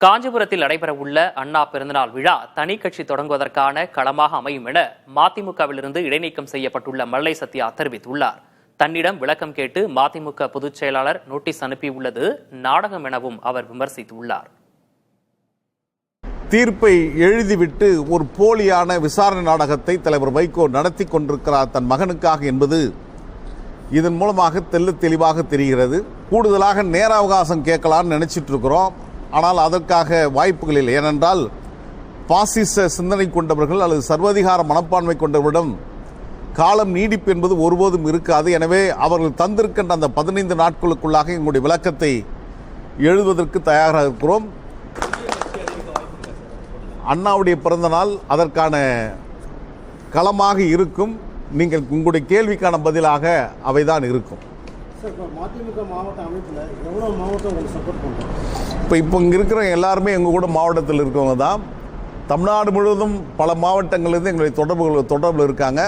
காஞ்சிபுரத்தில் நடைபெறவுள்ள அண்ணா பிறந்தநாள் விழா தனி கட்சி தொடங்குவதற்கான களமாக அமையும் என மதிமுகவிலிருந்து இடைநீக்கம் செய்யப்பட்டுள்ள மல்லை சத்யா தெரிவித்துள்ளார். தன்னிடம் விளக்கம் கேட்டு மதிமுக பொதுச் செயலாளர் நோட்டீஸ் அனுப்பியுள்ளது நாடகம் எனவும் அவர் விமர்சித்துள்ளார். தீர்ப்பை எழுதிவிட்டு ஒரு போலியான விசாரணை நாடகத்தை தலைவர் வைகோ நடத்தி கொண்டிருக்கிறார் தன் மகனுக்காக என்பது இதன் மூலமாக தெளிவாக தெரிகிறது. கூடுதலாக நேர அவகாசம் கேட்கலான்னு நினைச்சிட்டு இருக்கிறோம். ஆனால் அதற்காக வாய்ப்புகள் இல்லை. ஏனென்றால் பாசிச சிந்தனை கொண்டவர்கள் அல்லது சர்வதிகார மனப்பான்மை கொண்டவரிடம் காலம் நீடிப்பு என்பது ஒருபோதும் இருக்காது. எனவே அவர்கள் தந்திருக்கின்ற அந்த 15 நாட்களுக்குள்ளாக எங்களுடைய விளக்கத்தை எழுதுவதற்கு தயாராக இருக்கிறோம். அண்ணாவுடைய பிறந்த நாள் அதற்கான களமாக இருக்கும். நீங்கள் உங்களுடைய கேள்விக்கான பதிலாக அவைதான் இருக்கும். இப்போ இங்கே இருக்கிற எல்லாருமே எங்கள் கூட மாவட்டத்தில் இருக்கவங்க தான். தமிழ்நாடு முழுவதும் பல மாவட்டங்களிலிருந்து எங்களுடைய தொடர்பில் இருக்காங்க.